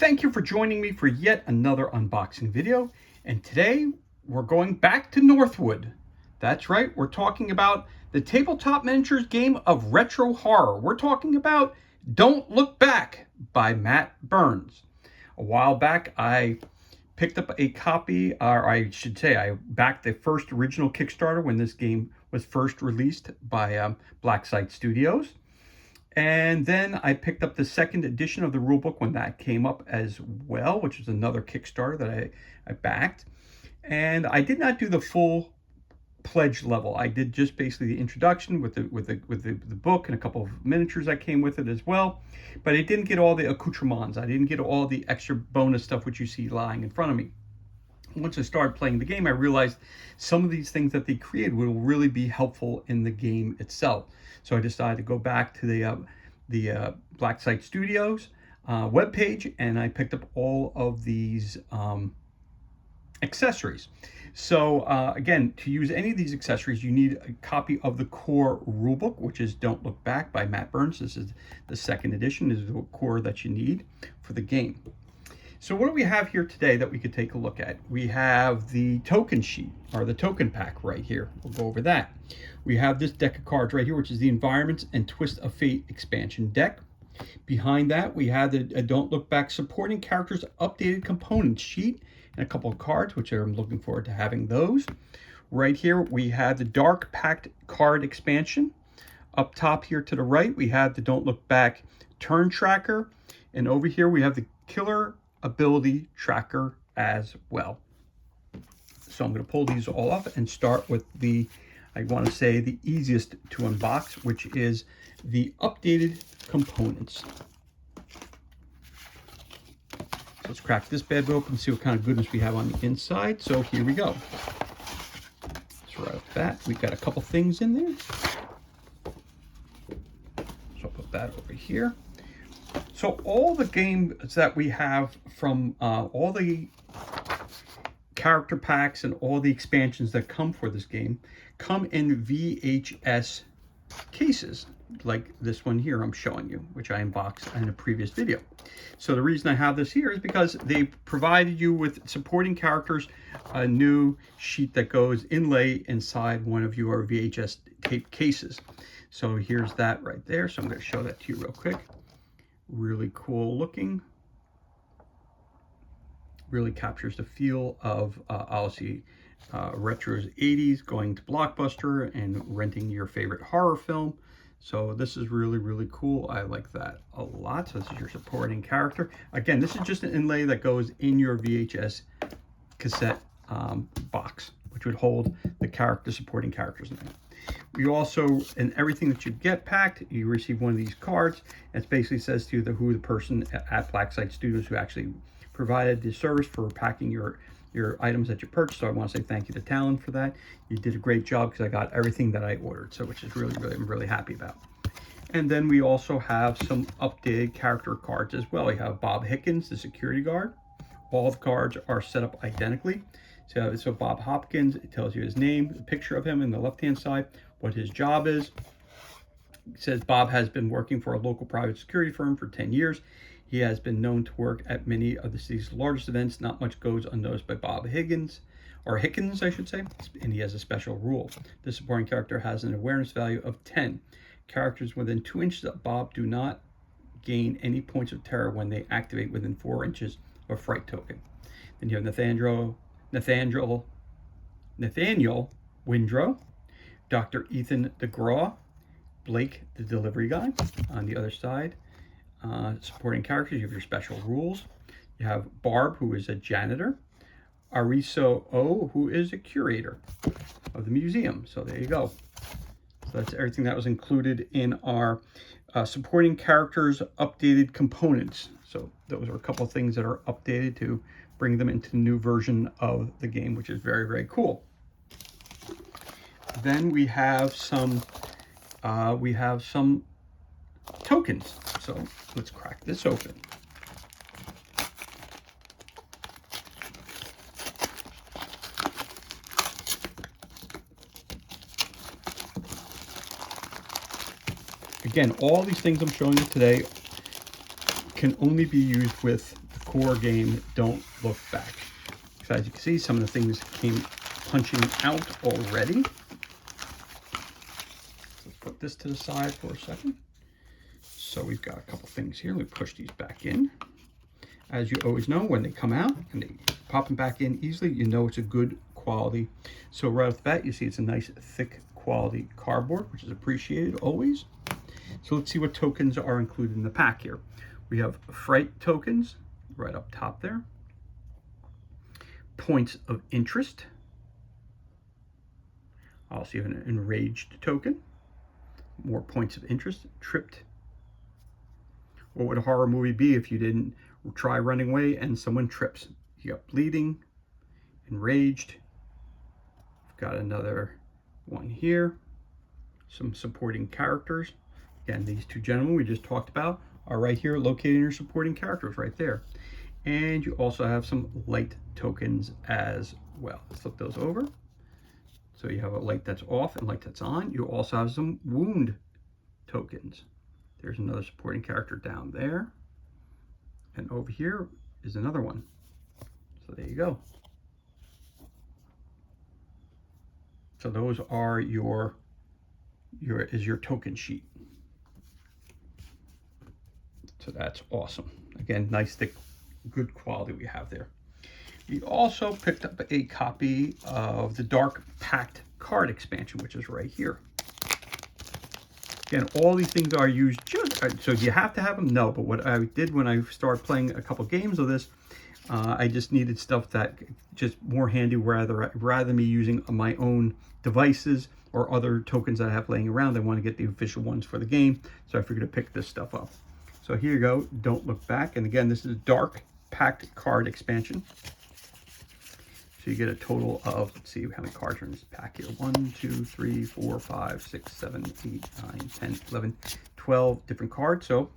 Thank you for joining me for yet another unboxing video. And today we're going back to Northwood. That's right, we're talking about the tabletop miniatures game of retro horror. We're talking about Don't Look Back by Matt Burns. A while back, I picked up a copy, or I should say, I backed the first original Kickstarter when this game was first released by Black Site Studios. And then I picked up the second edition of the rulebook when that came up as well, which is another Kickstarter that I backed. And I did not do the full pledge level. I did just basically the introduction with the book and a couple of miniatures that came with it as well. But I didn't get all the accoutrements. I didn't get all the extra bonus stuff which you see lying in front of me. Once I started playing the game, I realized some of these things that they created will really be helpful in the game itself. So I decided to go back to the Black Site Studios webpage, and I picked up all of these accessories. So again, to use any of these accessories, you need a copy of the core rulebook, which is Don't Look Back by Matt Burns. This is the second edition. This is the core that you need for the game. So what do we have here today that we could take a look at? We have the token sheet, or the token pack right here. We'll go over that. We have this deck of cards right here, which is the Environments and Twist of Fate expansion deck. Behind that, we have the Don't Look Back supporting characters updated components sheet and a couple of cards, which I'm looking forward to having those. Right here, we have the Dark Pact card expansion. Up top here to the right, we have the Don't Look Back turn tracker. And over here, we have the Killer Ability tracker as well. So I'm going to pull these all off and start with the, I want to say, the easiest to unbox, which is the updated components. So let's crack this bad boy open and see what kind of goodness we have on the inside. So here we go. So right off the bat, we've got a couple things in there. So I'll put that over here. So all the games that we have from all the character packs and all the expansions that come for this game come in VHS cases, like this one here I'm showing you, which I unboxed in a previous video. So the reason I have this here is because they provided you with supporting characters, a new sheet that goes inlay inside one of your VHS tape cases. So here's that right there. So I'm going to show that to you real quick. Really cool looking. Really captures the feel of obviously retro's 80s, going to Blockbuster and renting your favorite horror film. So this is really cool. I like that a lot. So this is your supporting character. Again, this is just an inlay that goes in your VHS cassette box, which would hold the supporting characters in there. You also, in everything that you get packed, you receive one of these cards. It basically says to you who the person at Black Site Studios who actually provided the service for packing your items that you purchased. So I want to say thank you to Talon for that. You did a great job because I got everything that I ordered, so which is I'm really happy about. And then we also have some updated character cards as well. We have Bob Hickens, the security guard. All the cards are set up identically. So Bob Hopkins, it tells you his name, a picture of him in the left-hand side, what his job is. It says Bob has been working for a local private security firm for 10 years. He has been known to work at many of the city's largest events. Not much goes unnoticed by Bob Higgins, or Hickens, I should say, and he has a special rule. This supporting character has an awareness value of 10. Characters within 2 inches of Bob do not gain any points of terror when they activate within 4 inches of a fright token. Then you have Nathaniel Windrow, Dr. Ethan DeGraw, Blake the delivery guy. On the other side, supporting characters, you have your special rules. You have Barb, who is a janitor, Ariso O, who is a curator of the museum. So there you go. So that's everything that was included in our supporting characters updated components. So those are a couple of things that are updated to bring them into the new version of the game, which is very cool. Then we have some tokens. So let's crack this open. Again, all these things I'm showing you today can only be used with the core game, Don't Look Back. So as you can see, some of the things came punching out already. Let's put this to the side for a second. So we've got a couple things here. Let me push these back in. As you always know, when they come out and they pop them back in easily, you know it's a good quality. So right off the bat, you see it's a nice thick quality cardboard, which is appreciated always. So let's see what tokens are included in the pack here. We have fright tokens right up top there. Points of interest. Also you have an enraged token. More points of interest. Tripped. What would a horror movie be if you didn't try running away and someone trips? You got bleeding, enraged. We've got another one here. Some supporting characters. Again, these two gentlemen we just talked about are right here located in your supporting characters right there. And you also have some light tokens as well. Let's flip those over. So you have a light that's off and light that's on. You also have some wound tokens. There's another supporting character down there. And over here is another one. So there you go. So those are your token sheet. So that's awesome. Again, nice thick, good quality we have there. We also picked up a copy of the Dark Pact card expansion, which is right here. Again, all these things are used just, so do you have to have them? No, but what I did when I started playing a couple games of this, I just needed stuff that just more handy rather than me using my own devices or other tokens that I have laying around. I want to get the official ones for the game, so I figured to pick this stuff up. So here you go, Don't Look Back. And again, this is Dark Pact card expansion. So you get a total of, let's see how many cards are in this pack here. 1, 2, 3, 4, 5, 6, 7, 8, 9, 10, 11, 12 different cards. So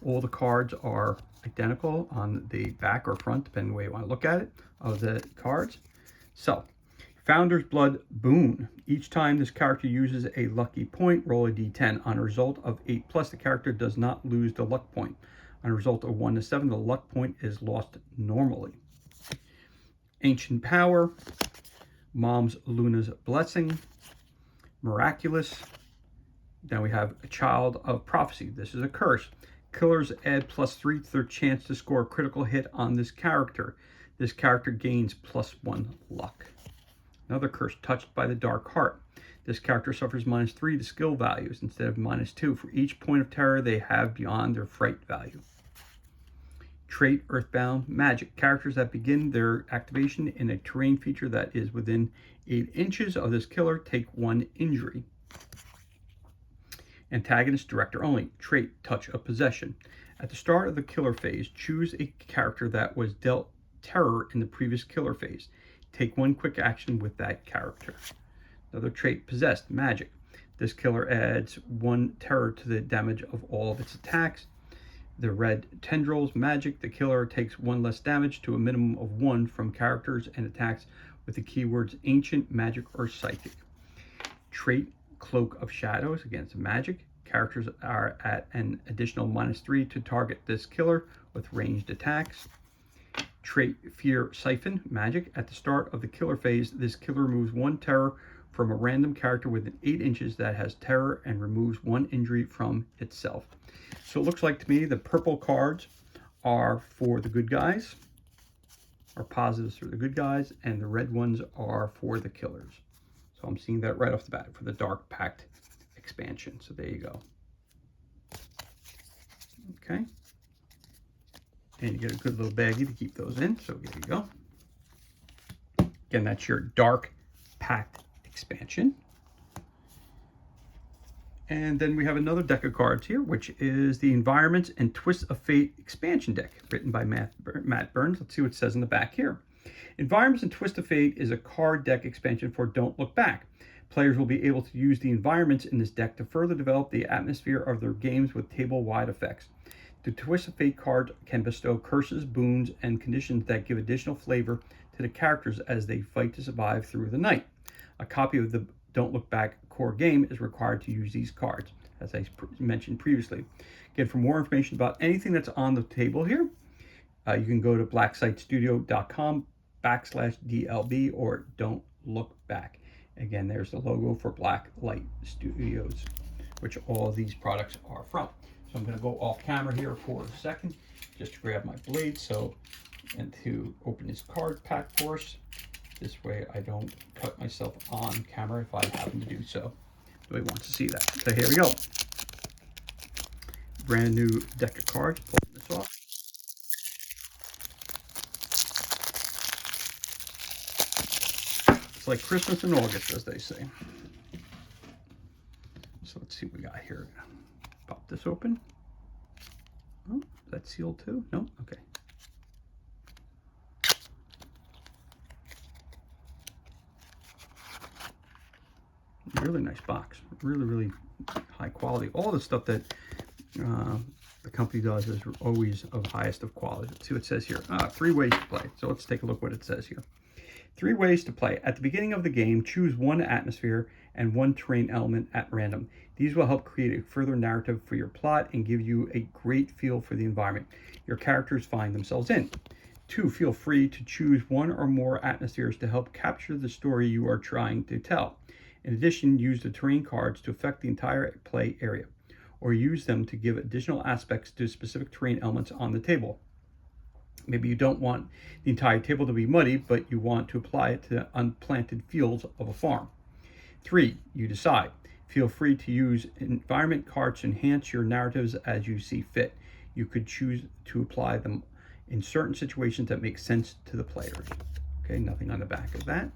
all the cards are identical on the back or front, depending on the way you want to look at it, of the cards. So, Founder's Blood Boon. Each time this character uses a lucky point, roll a d10. On a result of 8+, the character does not lose the luck point. On a result of 1 to 7, the luck point is lost normally. Ancient Power, Mom's Luna's Blessing, Miraculous. Then we have a Child of Prophecy. This is a curse. Killers add +3 to their chance to score a critical hit on this character. This character gains +1 luck. Another curse, Touched by the Dark Heart. This character suffers -3 to skill values instead of -2 for each point of terror they have beyond their fright value. Trait, Earthbound Magic. Characters that begin their activation in a terrain feature that is within 8 inches of this killer take 1 injury. Antagonist, Director Only. Trait, Touch of Possession. At the start of the killer phase, choose a character that was dealt terror in the previous killer phase. Take 1 quick action with that character. Another trait, Possessed Magic. This killer adds 1 terror to the damage of all of its attacks. The Red Tendrils Magic. The killer takes 1 less damage to a minimum of 1 from characters and attacks with the keywords Ancient, Magic, or Psychic. Trait, Cloak of Shadows. Against magic. Characters are at an additional -3 to target this killer with ranged attacks. Trait, Fear Siphon Magic. At the start of the killer phase, this killer removes 1 terror from a random character within 8 inches that has terror and removes 1 injury from itself. So it looks like to me the purple cards are for the good guys, are positives for the good guys, and the red ones are for the killers. So I'm seeing that right off the bat for the Dark Pact expansion. So there you go. Okay. And you get a good little baggie to keep those in. So there you go. Again, that's your Dark Pact expansion. And then we have another deck of cards here, which is the Environments and Twists of Fate expansion deck, written by Matt Burns. Let's see what it says in the back here. Environments and Twists of Fate is a card deck expansion for Don't Look Back. Players will be able to use the environments in this deck to further develop the atmosphere of their games with table-wide effects. The Twist of Fate cards can bestow curses, boons, and conditions that give additional flavor to the characters as they fight to survive through the night. A copy of the Don't Look Back core game is required to use these cards. as I mentioned previously. Again, for more information about anything that's on the table here, you can go to blacksightstudio.com/DLB or Don't Look Back. Again, there's the logo for Blacklight Studios, which all of these products are from. So I'm going to go off camera here for a second, just to grab my blade and to open this card pack for us. This way I don't cut myself on camera if I happen to do so. Nobody wants to see that. So here we go. Brand new deck of cards. Pulling this off. It's like Christmas in August, as they say. So let's see what we got here. Pop this open. Oh, is that sealed too? No? Okay. Really nice box. Really, really high quality. All the stuff that the company does is always of highest of quality. Let's see what it says here. 3 ways to play. So let's take a look what it says here. 3 ways to play. At the beginning of the game, choose 1 atmosphere and 1 terrain element at random. These will help create a further narrative for your plot and give you a great feel for the environment your characters find themselves in. 2, feel free to choose 1 or more atmospheres to help capture the story you are trying to tell. In addition, use the terrain cards to affect the entire play area, or use them to give additional aspects to specific terrain elements on the table. Maybe you don't want the entire table to be muddy, but you want to apply it to the unplanted fields of a farm. 3, you decide. Feel free to use environment cards to enhance your narratives as you see fit. You could choose to apply them in certain situations that make sense to the players. Okay, nothing on the back of that.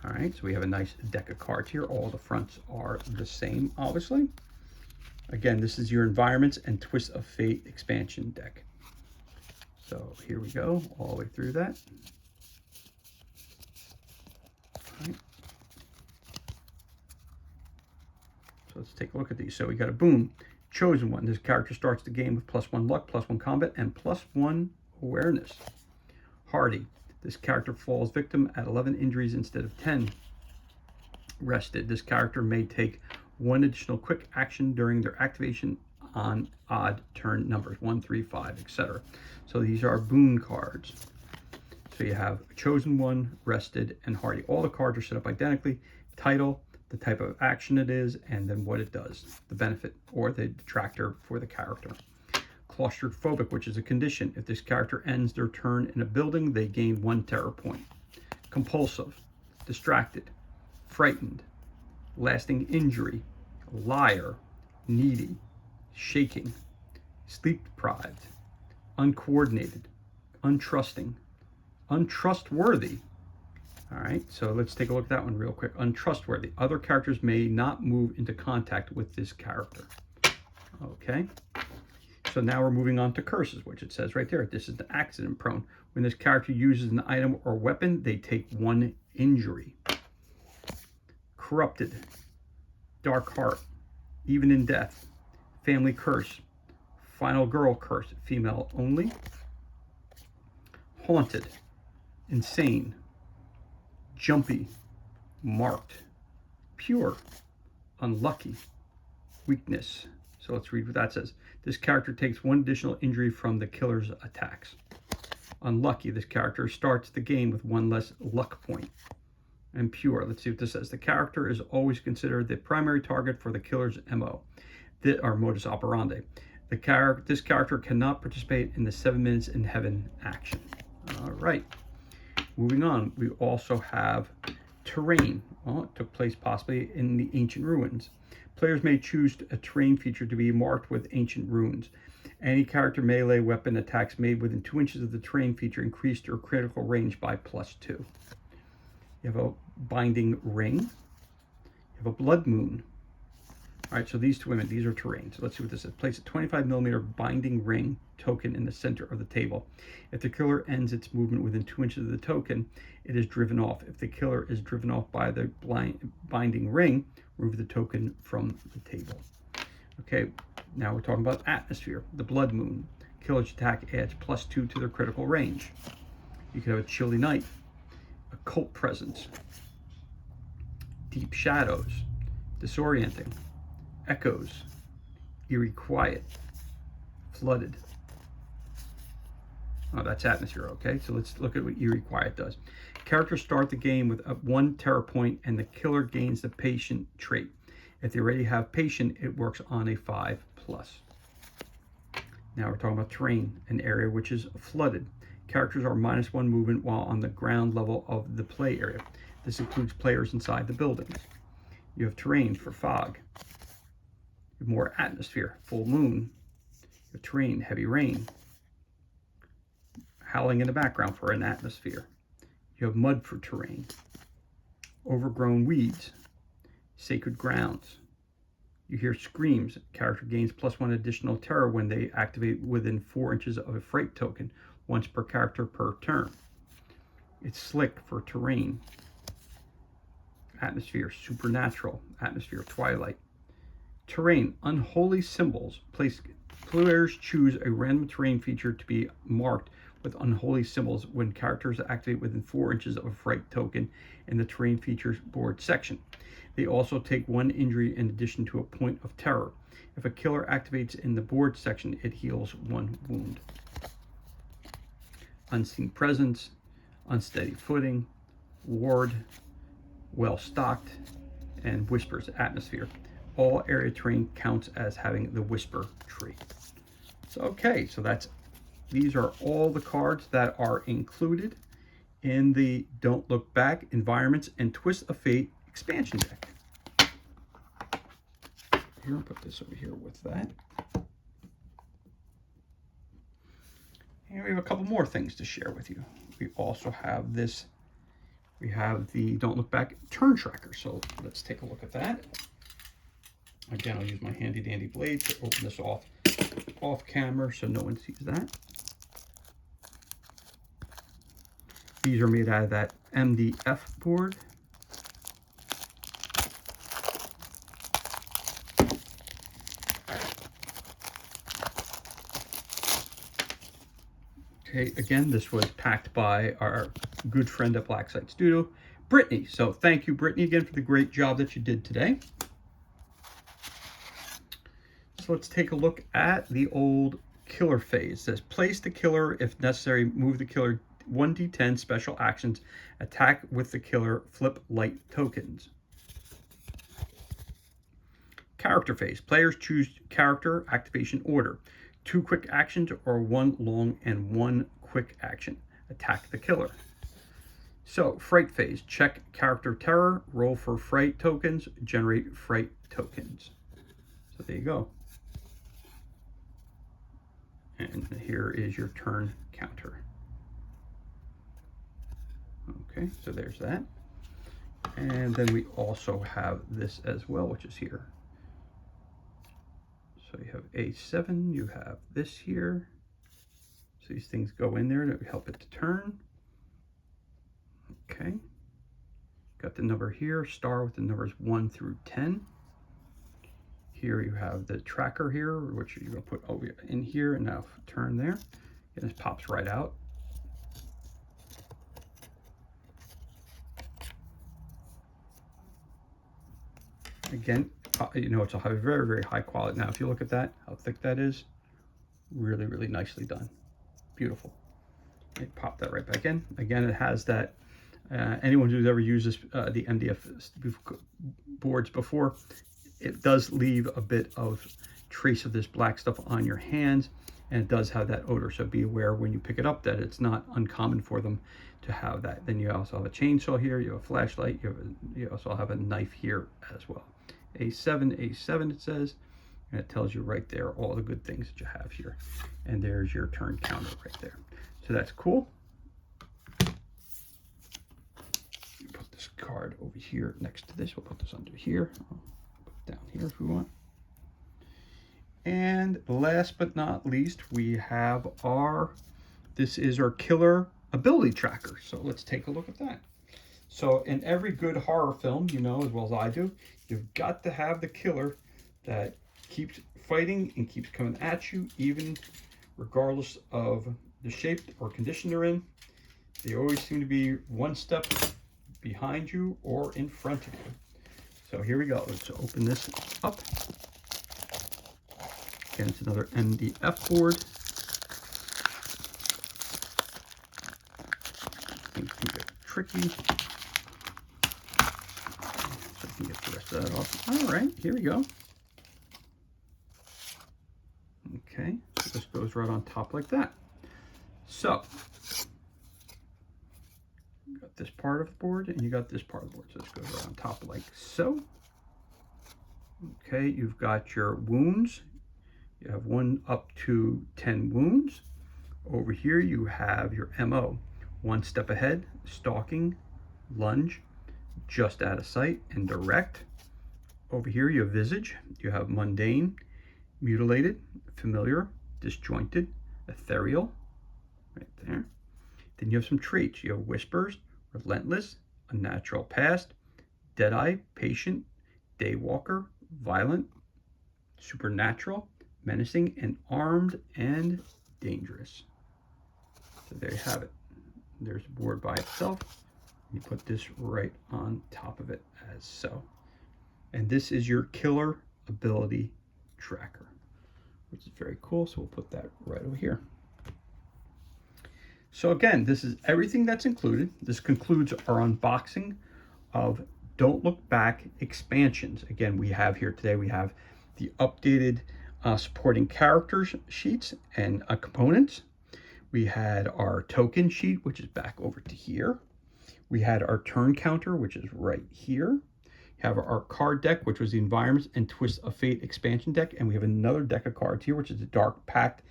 All right, so we have a nice deck of cards here. All the fronts are the same, obviously. Again, this is your Environments and Twist of Fate expansion deck. So here we go, all the way through that. All right. So let's take a look at these. So we got a boom, Chosen One. This character starts the game with +1 luck, +1 combat, and +1 awareness. Hardy. This character falls victim at 11 injuries instead of 10. Rested. This character may take 1 additional quick action during their activation on odd turn numbers, 1, 3, 5, etc. So these are boon cards. So you have Chosen One, Rested, and Hardy. All the cards are set up identically. Title, the type of action it is, and then what it does, the benefit or the detractor for the character. Claustrophobic, which is a condition. If this character ends their turn in a building, they gain 1 terror point. Compulsive, distracted, frightened, lasting injury, liar, needy, shaking, sleep deprived, uncoordinated, untrusting, untrustworthy. All right, so let's take a look at that one real quick. Untrustworthy. Other characters may not move into contact with this character. Okay. So now we're moving on to curses, which it says right there. This is the accident prone. When this character uses an item or weapon, they take 1 injury. Corrupted, dark heart, even in death, family curse, final girl curse, female only. Haunted, insane, jumpy, marked, pure, unlucky, weakness. So let's read what that says. This character takes 1 additional injury from the killer's attacks. Unlucky, this character starts the game with 1 less luck point. And pure, let's see what this says. The character is always considered the primary target for the killer's MO, or modus operandi. This character cannot participate in the 7 minutes in heaven action. All right, moving on. We also have terrain. Well, it took place possibly in the ancient ruins. Players may choose a terrain feature to be marked with ancient runes. Any character melee weapon attacks made within 2 inches of the terrain feature increase their critical range by +2. You have a binding ring. You have a blood moon. All right, so these 2 women, these are terrain. So let's see what this is. Place a 25mm binding ring token in the center of the table. If the killer ends its movement within 2 inches of the token, it is driven off. If the killer is driven off by the binding ring, remove the token from the table. Okay, now we're talking about atmosphere. The blood moon. Killer's attack adds +2 to their critical range. You could have a chilly night, occult presence, deep shadows, disorienting, echoes, eerie quiet, flooded. Oh, that's atmosphere, okay? So let's look at what eerie quiet does. Characters start the game with a 1 terror point and the killer gains the patient trait. If they already have patient, it works on a 5+. Now we're talking about terrain, an area which is flooded. Characters are -1 movement while on the ground level of the play area. This includes players inside the buildings. You have terrain for fog. You have more atmosphere, full moon. You have terrain, heavy rain. Howling in the background for an atmosphere. You have mud for terrain. Overgrown weeds. Sacred grounds. You hear screams. Character gains +1 additional terror when they activate within 4 inches of a fright token, once per character per turn. It's slick for terrain. Atmosphere, supernatural. Atmosphere, twilight. Terrain, unholy symbols. Players choose a random terrain feature to be marked with unholy symbols when characters activate within 4 inches of a fright token in the terrain features board section. They also take 1 injury in addition to a point of terror. If a killer activates in the board section, it heals 1 wound. Unseen presence, unsteady footing, ward, well stocked, and whispers, atmosphere. All area terrain counts as having the whisper trait. So okay, so these are all the cards that are included in the Don't Look Back Environments and Twist of Fate expansion deck. Here, I'll put this over here with that. And we have a couple more things to share with you. We also have this, we have the Don't Look Back turn tracker. So let's take a look at that. Again, I'll use my handy dandy blade to open this off camera so no one sees that. These are made out of that MDF board. Okay, again, this was packed by our good friend at Black Site Studio, Brittany. So thank you, Brittany, again for the great job that you did today. So let's take a look at the old killer phase. It says place the killer, if necessary, move the killer 1d10 special actions, attack with the killer, flip light tokens. Character phase. Players choose character activation order. 2 quick actions or 1 long and 1 quick action. Attack the killer. So, fright phase. Check character terror, roll for fright tokens, generate fright tokens. So there you go. And here is your turn counter. Okay, so there's that. And then we also have this as well, which is here. So you have A7, you have this here. So these things go in there to help it to turn. Okay. Got the number here, star with the numbers 1 through 10. Here you have the tracker here, which you're going to put over in here and now turn there. And this pops right out. Again, you know, it's a very, very high quality. Now, if you look at that, how thick that is, really, really nicely done. Beautiful. Okay, pop that right back in. Again, it has that, anyone who's ever used this, the MDF boards before, it does leave a bit of trace of this black stuff on your hands, and it does have that odor. So be aware when you pick it up that it's not uncommon for them to have that. Then you also have a chainsaw here, you have a flashlight, you also have a knife here as well. A7, A7 it says, and it tells you right there all the good things that you have here. And there's your turn counter right there. So that's cool. Put this card over here next to this. We'll put this under here. I'll put it down here if we want. And last but not least, we have this is our killer ability tracker. So let's take a look at that. So in every good horror film, you know as well as I do, you've got to have the killer that keeps fighting and keeps coming at you, even regardless of the shape or condition they're in. They always seem to be one step behind you or in front of you. So here we go. Let's open this up. Again, it's another MDF board. Things can get tricky. So I can get the rest of that off. All right, here we go. Okay, so this goes right on top like that. So, you got this part of the board and you got this part of the board. So this goes right on top like so. Okay, you've got your wounds. You have 1 up to 10 wounds. Over here you have your MO. 1 step ahead, stalking, lunge, just out of sight, and direct. Over here you have visage. You have mundane, mutilated, familiar, disjointed, ethereal, right there. Then you have some traits. You have whispers, relentless, unnatural past, deadeye, patient, daywalker, violent, supernatural, menacing, and armed and dangerous. So there you have it. There's the board by itself. You put this right on top of it as so. And this is your killer ability tracker, which is very cool. So we'll put that right over here. So again, this is everything that's included. This concludes our unboxing of Don't Look Back expansions. Again, we have here today, we have the updated supporting characters sheets and components. We had our token sheet, which is back over to here. We had our turn counter, which is right here. We have our card deck, which was the Environments and Twists of Fate expansion deck. And we have another deck of cards here, which is the Dark Pact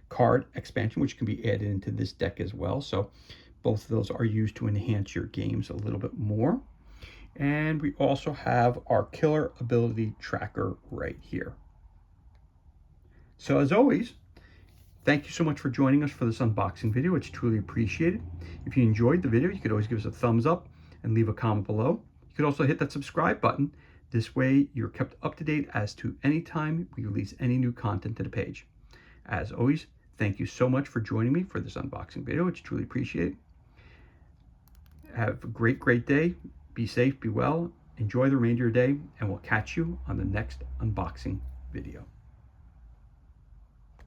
card expansion, which can be added into this deck as well. So both of those are used to enhance your games a little bit more. And we also have our killer ability tracker right here. So as always, thank you so much for joining us for this unboxing video. It's truly appreciated. If you enjoyed the video, you could always give us a thumbs up and leave a comment below. You could also hit that subscribe button. This way you're kept up to date as to any time we release any new content to the page. As always, thank you so much for joining me for this unboxing video. It's truly appreciated. Have a great day. Be safe, be well, enjoy the remainder of your day, and we'll catch you on the next unboxing video.